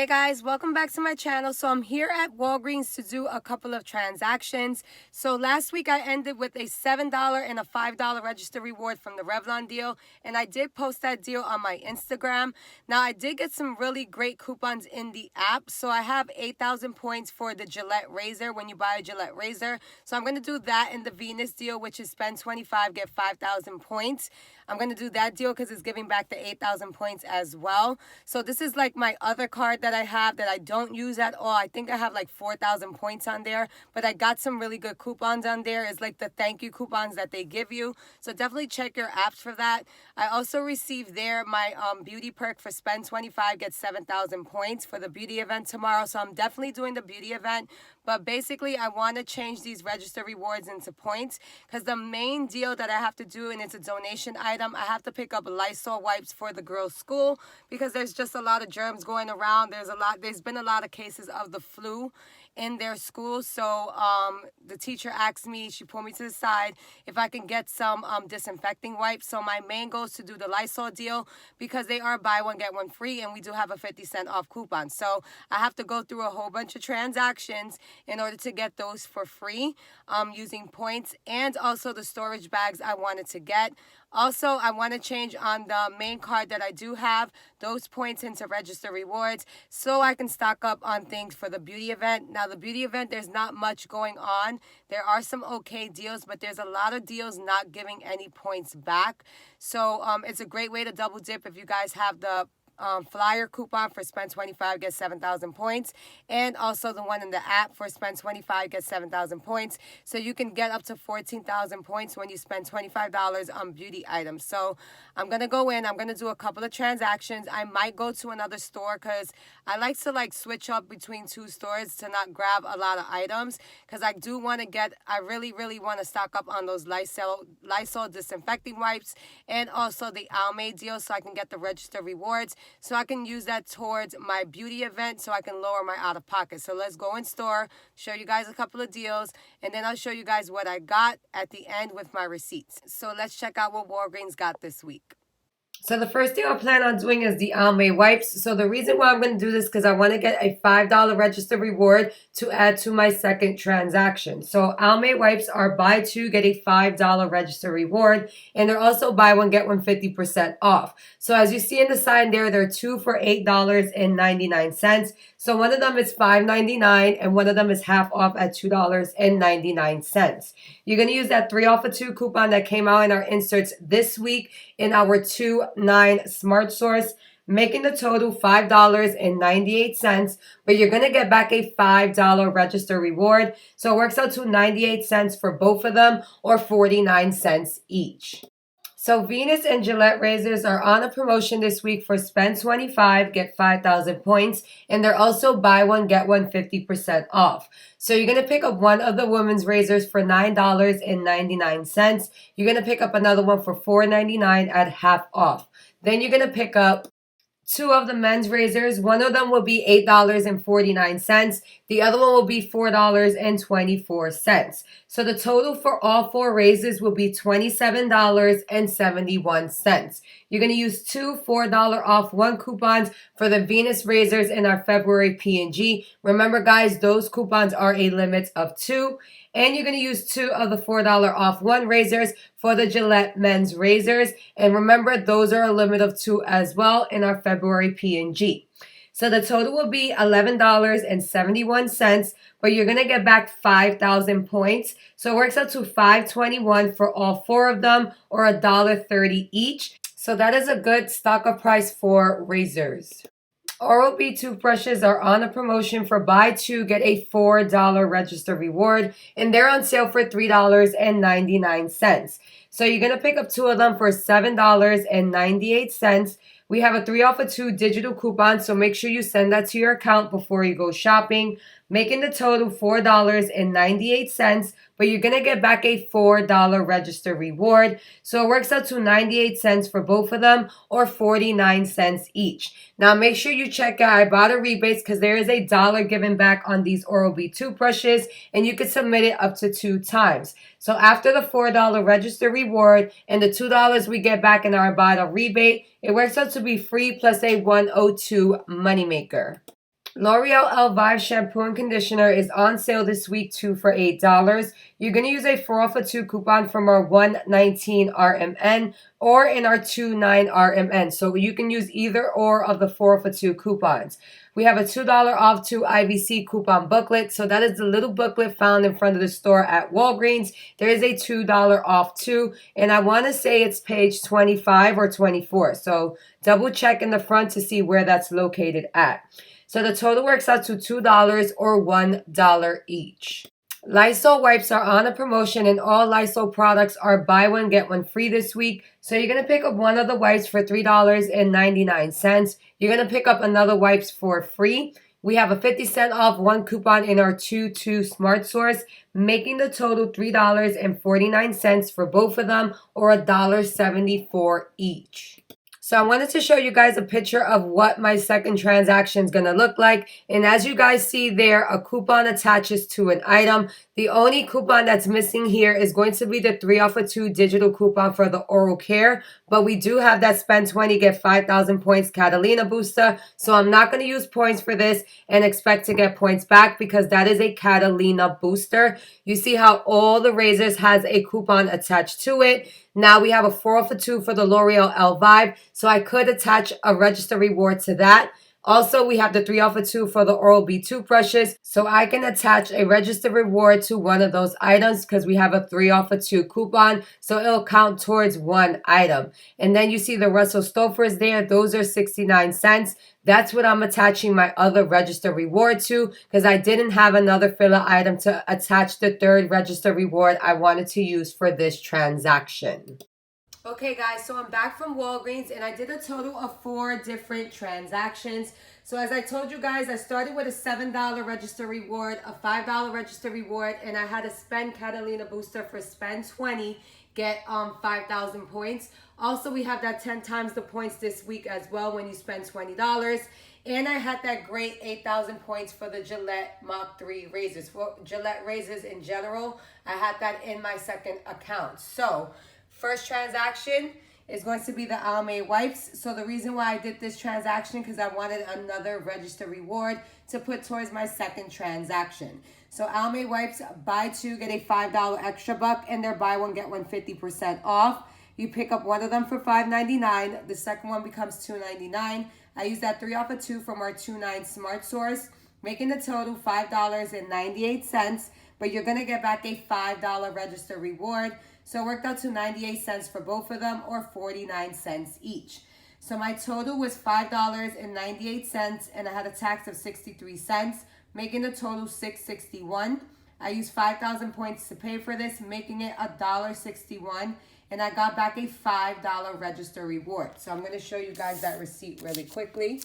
Hey guys, welcome back to my channel. So I'm here at Walgreens to do a couple of transactions. So last week I ended with a $7 and a $5 register reward from the Revlon deal, and I did post that deal on my Instagram. Now I did get some really great coupons in the app. So I have 8,000 points for the Gillette razor when you buy a Gillette razor. So I'm going to do that in the Venus deal, which is spend 25, get 5,000 points. I'm going to do that deal because it's giving back the 8,000 points as well. So this is like my other card that I have that I don't use at all. I think I have like 4,000 points on there, but I got some really good coupons on there. It's like the thank you coupons that they give you. So definitely check your apps for that. I also received there my beauty perk for spend 25, get 7,000 points for the beauty event tomorrow. So I'm definitely doing the beauty event. But basically, I want to change these register rewards into points because the main deal that I have to do, and it's a donation item, I have to pick up Lysol wipes for the girls' school because there's just a lot of germs going around. There's been a lot of cases of the flu in their school. So the teacher asked me, she pulled me to the side, if I can get some disinfecting wipes. So my main goal is to do the Lysol deal because they are buy one, get one free, and we do have a 50-cent off coupon. So I have to go through a whole bunch of transactions in order to get those for free using points, and also the storage bags I wanted to get. Also, I want to change on the main card that I do have those points into register rewards so I can stock up on things for the beauty event. Now, the beauty event, there's not much going on. There are some okay deals, but there's a lot of deals not giving any points back. So it's a great way to double dip if you guys have the flyer coupon for spend 25, get 7,000 points, and also the one in the app for spend 25, get 7,000 points. So you can get up to 14,000 points when you spend $25 on beauty items. So I'm going to go in, I'm going to do a couple of transactions. I might go to another store because I like to switch up between two stores to not grab a lot of items because I do want to I really want to stock up on those Lysol disinfecting wipes and also the Almay deal so I can get the register rewards. So I can use that towards my beauty event so I can lower my out-of-pocket. So let's go in store, show you guys a couple of deals, and then I'll show you guys what I got at the end with my receipts. So let's check out what Walgreens got this week. So the first thing I plan on doing is the Almay wipes. So the reason why I'm going to do this is because I want to get a $5 register reward to add to my second transaction. So Almay wipes are buy two, get a $5 register reward. And they're also buy one, get one 50% off. So as you see in the side there are two for $8.99. So one of them is $5.99 and one of them is half off at $2.99. You're going to use that 3 off of 2 coupon that came out in our inserts this week in our 2.9 Smart Source, making the total $5.98, but you're going to get back a $5 register reward. So it works out to 98 cents for both of them or 49 cents each. So Venus and Gillette razors are on a promotion this week for spend 25, get 5,000 points. And they're also buy one, get one 50% off. So you're going to pick up one of the women's razors for $9.99. You're going to pick up another one for $4.99 at half off. Then you're going to pick up 2 of the men's razors. One of them will be $8.49. The other one will be $4.24. So the total for all 4 razors will be $27.71. You're going to use 2 $4 off 1 coupons for the Venus razors in our February P&G. Remember, guys, those coupons are a limit of 2. And you're going to use 2 of the $4 off 1 razors for the Gillette men's razors. And remember, those are a limit of 2 as well in our February P&G. So the total will be $11.71, but you're going to get back 5,000 points. So it works out to $5.21 for all 4 of them or $1.30 each. So that is a good stock of price for razors. Oral-B toothbrushes are on a promotion for buy 2, get a $4 register reward, and they're on sale for $3.99. So you're going to pick up 2 of them for $7.98. We have a 3 off of 2 digital coupon, so make sure you send that to your account before you go shopping, making the total $4.98, but you're going to get back a $4 register reward. So it works out to 98 cents for both of them or 49 cents each. Now make sure you check out IBOTTA rebates because there is $1 given back on these Oral-B toothbrushes, and you can submit it up to 2 times. So after the $4 register reward and the $2 we get back in our IBOTTA rebate, it works out to be free plus a 102 moneymaker. L'Oreal Elvive shampoo and conditioner is on sale this week, 2 for $8. You're going to use a 4 off of 2 coupon from our 119 RMN or in our 29 RMN. So you can use either or of the 4 off of 2 coupons. We have a $2 off 2 IVC coupon booklet. So that is the little booklet found in front of the store at Walgreens. There is a $2 off too. And I want to say it's page 25 or 24. So double check in the front to see where that's located at. So the total works out to $2 or $1 each. Lysol wipes are on a promotion and all Lysol products are buy one, get one free this week. So you're going to pick up one of the wipes for $3.99. You're going to pick up another wipes for free. We have a 50-cent off one coupon in our 2 Smart Source, making the total $3.49 for both of them or $1.74 each. So I wanted to show you guys a picture of what my second transaction is going to look like. And as you guys see there, a coupon attaches to an item. The only coupon that's missing here is going to be the 3 off of 2 digital coupon for the oral care. But we do have that spend 20, get 5,000 points Catalina booster. So I'm not going to use points for this and expect to get points back because that is a Catalina booster. You see how all the razors has a coupon attached to it. Now we have a 4 off of 2 for the L'Oreal Elvive, so I could attach a register reward to that. Also, we have the 3 off of 2 for the Oral-B toothbrushes, so I can attach a register reward to one of those items because we have a 3 off of 2 coupon, so it'll count towards one item. And then you see the Russell Stouffer's there. Those are 69 cents. That's what I'm attaching my other register reward to because I didn't have another filler item to attach the third register reward I wanted to use for this transaction. Okay guys, so I'm back from Walgreens and I did a total of 4 different transactions. So as I told you guys, I started with a $7 register reward, a $5 register reward, and I had a spend Catalina booster for spend 20, get 5,000 points. Also, we have that 10 times the points this week as well when you spend $20. And I had that great 8,000 points for the Gillette Mach 3 razors. For Gillette razors in general, I had that in my second account. So first transaction is going to be the Almay wipes. So the reason why I did this transaction because I wanted another register reward to put towards my second transaction. So Almay wipes, buy 2, get a $5 extra buck, and they're buy 1, get 1 50% off. You pick up one of them for $5.99. The second one becomes $2.99. I use that 3 off of 2 from our 29 Smart Source, making the total $5.98. But you're going to get back a $5 register reward. So it worked out to 98 cents for both of them or 49 cents each. So my total was $5.98 and I had a tax of 63 cents, making the total $6.61. I used 5,000 points to pay for this, making it $1.61. And I got back a $5 register reward. So I'm going to show you guys that receipt really quickly.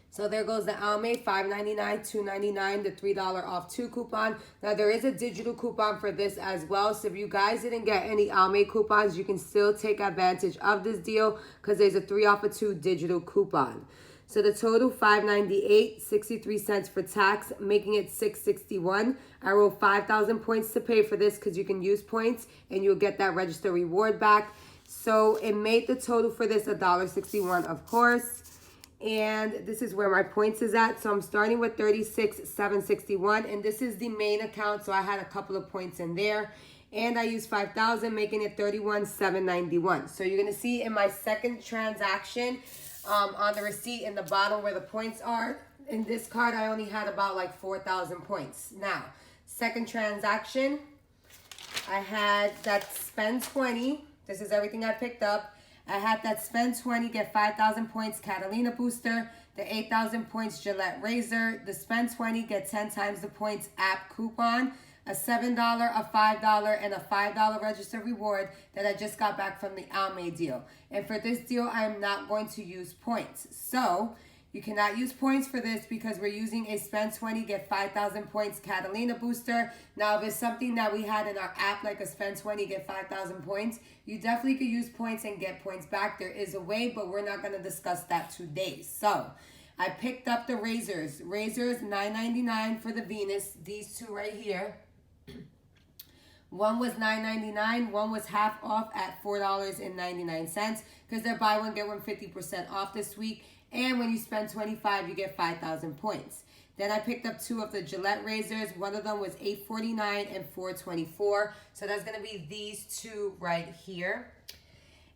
So there goes the Almay, $5.99, $2.99, the $3 off 2 coupon. Now there is a digital coupon for this as well. So if you guys didn't get any Almay coupons, you can still take advantage of this deal because there's a 3 off of 2 digital coupon. So the total $5.98, 63 cents for tax, making it $6.61. I wrote 5,000 points to pay for this because you can use points and you'll get that register reward back. So it made the total for this $1.61, of course. And this is where my points is at. So I'm starting with 36,761, and this is the main account. So I had a couple of points in there, and I used 5,000, making it 31,791. So you're gonna see in my second transaction on the receipt in the bottom where the points are. In this card, I only had about like 4,000 points. Now, second transaction, I had that spend 20. This is everything I picked up. I had that spend 20, get 5,000 points Catalina booster, the 8,000 points Gillette razor, the spend 20, get 10 times the points app coupon, a $7, a $5, and a $5 register reward that I just got back from the Almay deal. And for this deal, I am not going to use points. So you cannot use points for this because we're using a spend 20, get 5,000 points Catalina booster. Now, if it's something that we had in our app, like a spend 20, get 5,000 points, you definitely could use points and get points back. There is a way, but we're not going to discuss that today. So I picked up the razors. Razors, $9.99 for the Venus. These two right here. One was $9.99, one was half off at $4.99 because they're buy one, get one 50% off this week. And when you spend $25, you get 5,000 points. Then I picked up two of the Gillette razors. One of them was $8.49 and $4.24. So that's going to be these two right here.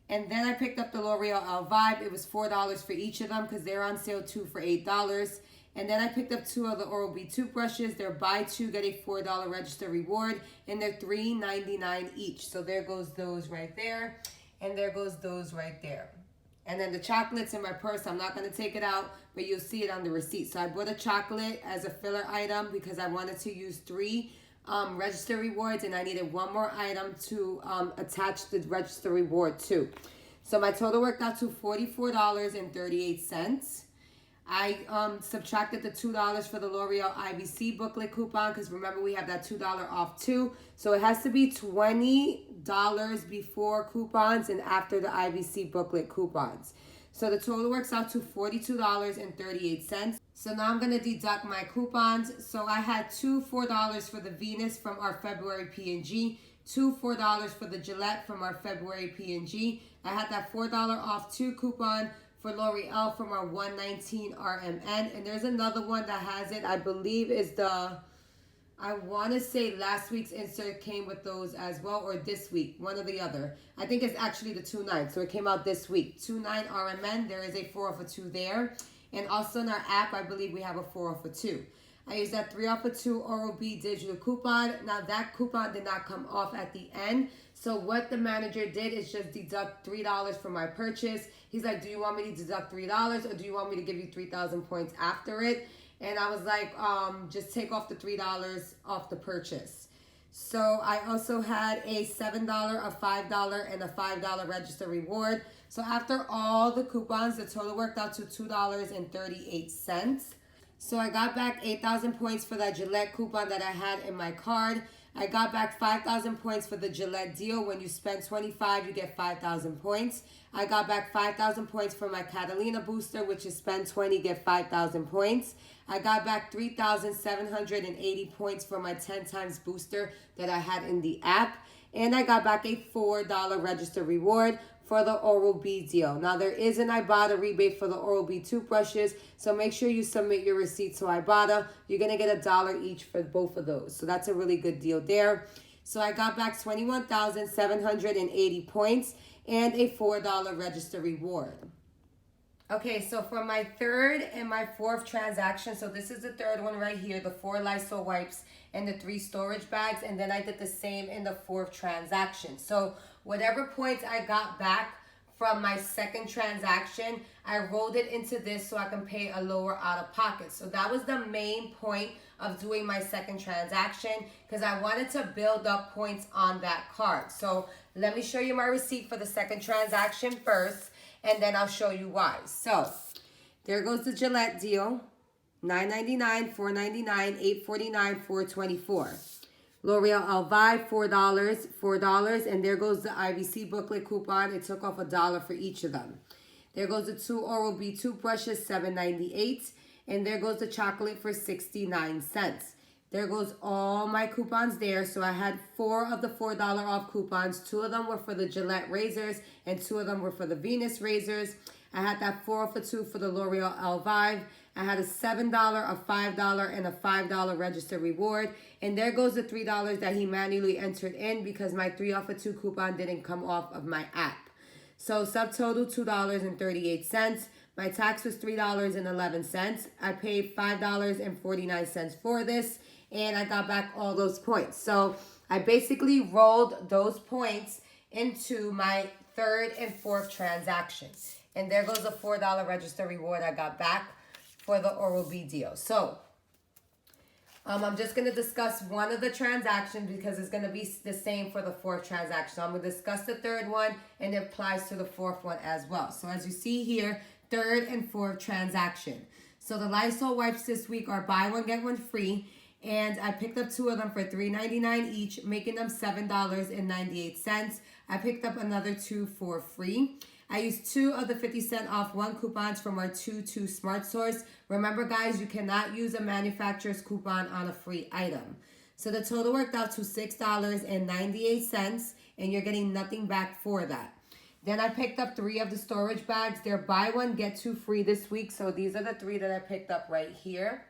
And then I picked up the L'Oreal Elvive. It was $4 for each of them because they're on sale, two for $8. And then I picked up two of the Oral-B toothbrushes. They're buy two, get a $4 register reward. And they're $3.99 each. So there goes those right there. And there goes those right there. And then the chocolates in my purse, I'm not going to take it out, but you'll see it on the receipt. So I bought a chocolate as a filler item because I wanted to use 3 register rewards, and I needed one more item to attach the register reward to. So my total worked out to $44.38. I subtracted the $2 for the L'Oreal IBC booklet coupon because remember we have that $2 off too. So it has to be $20 before coupons and after the IBC booklet coupons. So the total works out to $42.38. So now I'm going to deduct my coupons. So I had two $4 for the Venus from our February P&G, two $4 for the Gillette from our February P&G. I had that $4 off 2 coupon for L'Oreal from our 119 RMN. And there's another one that has it, I believe is the, I want to say last week's insert came with those as well, or this week, one or the other. I think it's actually the 2.9, so it came out this week. 2.9 RMN, there is a 4 off of 2 there. And also in our app, I believe we have a 4 off of 2. I used that 3 off of 2 Oral-B digital coupon. Now that coupon did not come off at the end. So what the manager did is just deduct $3 from my purchase. He's like, do you want me to deduct $3 or do you want me to give you 3,000 points after it? And I was like, just take off the $3 off the purchase. So I also had a $7, a $5, and a $5 register reward. So after all the coupons, the total worked out to $2.38. So I got back 8,000 points for that Gillette coupon that I had in my card. I got back 5,000 points for the Gillette deal. When you spend $25, you get 5,000 points. I got back 5,000 points for my Catalina booster, which is spend 20, get 5,000 points. I got back 3,780 points for my 10 times booster that I had in the app. And I got back a $4 register reward for the Oral-B deal. Now, there is an IBOTTA rebate for the Oral-B toothbrushes, so make sure you submit your receipt to IBOTTA. You're going to get $1 each for both of those, so that's a really good deal there. So I got back 21,780 points and a $4 register reward. Okay, so for my third and my fourth transaction, so this is the third one right here, the 4 Lysol wipes and the 3 storage bags, and then I did the same in the fourth transaction. So whatever points I got back from my second transaction, I rolled it into this so I can pay a lower out-of-pocket. So that was the main point of doing my second transaction because I wanted to build up points on that card. So let me show you my receipt for the second transaction first, and then I'll show you why. So there goes the Gillette deal, $9.99, $4.99, $8.49, $4.24. L'Oreal Elvive, $4, and there goes the IBC booklet coupon. It took off $1 for each of them. There goes the 2 Oral-B toothbrushes, $7.98, and there goes the chocolate for 69 cents. There goes all my coupons there. So I had 4 of the $4 off coupons. 2 of them were for the Gillette razors, and 2 of them were for the Venus razors. I had that 4 off of 2 for the L'Oreal Elvive. I had a $7, a $5, and a $5 register reward. And there goes the $3 that he manually entered in because my 3 off of 2 coupon didn't come off of my app. So subtotal $2.38. My tax was $3.11. I paid $5.49 for this, and I got back all those points. So I basically rolled those points into my third and fourth transaction. And there goes the $4 register reward I got back for the Oral-B deal. So I'm just going to discuss one of the transactions because it's going to be the same for the fourth transaction. So I'm going to discuss the third one, and it applies to the fourth one as well. So as you see here, third and fourth transaction. So the Lysol wipes this week are buy one, get one free. And I picked up 2 of them for $3.99 each, making them $7.98. I picked up another 2 for free. I used 2 of the 50% off 1 coupons from our 2 Smart Source. Remember, guys, you cannot use a manufacturer's coupon on a free item. So the total worked out to $6.98, and you're getting nothing back for that. Then I picked up 3 of the storage bags. They're buy one, get 2 free this week. So these are the 3 that I picked up right here.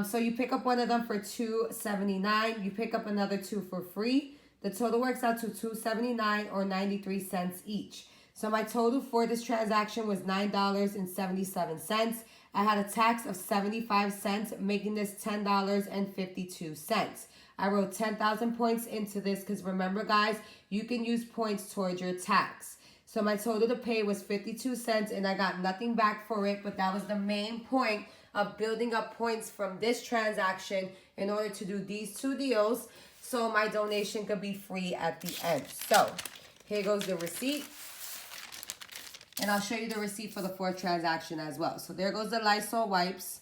So you pick up one of them for $2.79. You pick up another 2 for free. The total works out to $2.79 or 93 cents each. So my total for this transaction was $9.77. I had a tax of 75 cents, making this $10.52. I wrote 10,000 points into this because remember, guys, you can use points towards your tax. So my total to pay was 52 cents, and I got nothing back for it, but that was the main point of building up points from this transaction in order to do these 2 deals so my donation could be free at the end. So here goes the receipt. And I'll show you the receipt for the 4th transaction as well. So there goes the Lysol wipes.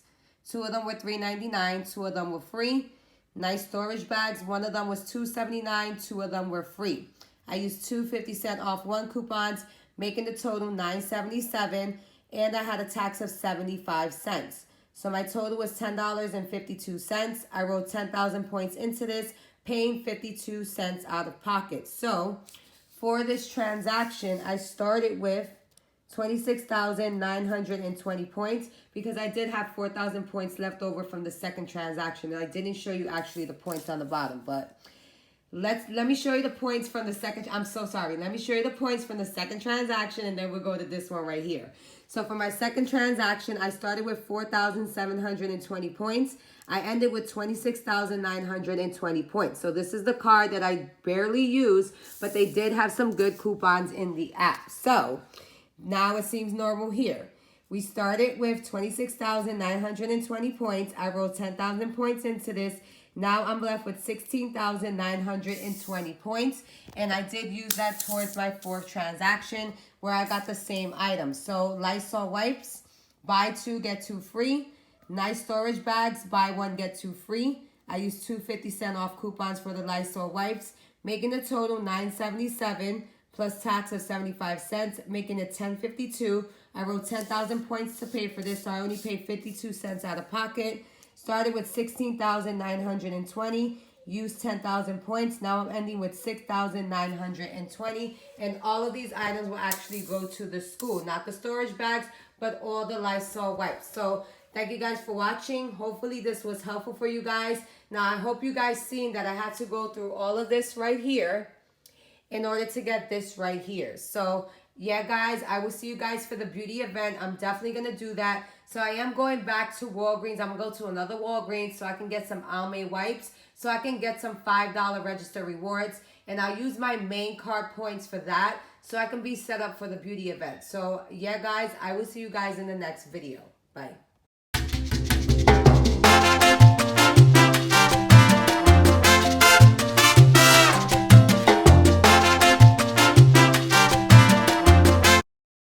2 of them were $3.99. 2 of them were free. Nice storage bags. 1 of them was $2.79. 2 of them were free. I used 2 50-cent off 1 coupons, making the total $9.77. And I had a tax of 75 cents. So my total was $10.52. I wrote 10,000 points into this, paying 52 cents out of pocket. So for this transaction, I started with 26,920 points because I did have 4,000 points left over from the 2nd transaction. And I didn't show you actually the points on the bottom, but let me show you the points from the 2nd. I'm so sorry. Let me show you the points from the 2nd transaction, and then we'll go to this one right here. So for my 2nd transaction, I started with 4,720 points. I ended with 26,920 points. So this is the card that I barely use, but they did have some good coupons in the app. So now it seems normal here. We started with 26,920 points. I wrote 10,000 points into this. Now I'm left with 16,920 points. And I did use that towards my 4th transaction where I got the same items. So Lysol wipes, buy 2, get 2 free. Nice storage bags, buy 1, get 2 free. I used 2 50-cent off coupons for the Lysol wipes, making the total $9.77 plus tax of 75 cents, making it $10.52. I wrote 10,000 points to pay for this, so I only paid 52 cents out of pocket. Started with 16,920, used 10,000 points. Now I'm ending with 6,920. And all of these items will actually go to the school, not the storage bags, but all the Lysol wipes. So thank you guys for watching. Hopefully this was helpful for you guys. Now I hope you guys seen that I had to go through all of this right here in order to get this right here. So yeah, guys, I will see you guys for the beauty event. I'm definitely going to do that. So I am going back to Walgreens. I'm going to go to another Walgreens so I can get some Almay wipes, so I can get some $5 register rewards. And I'll use my main card points for that so I can be set up for the beauty event. So yeah, guys, I will see you guys in the next video. Bye.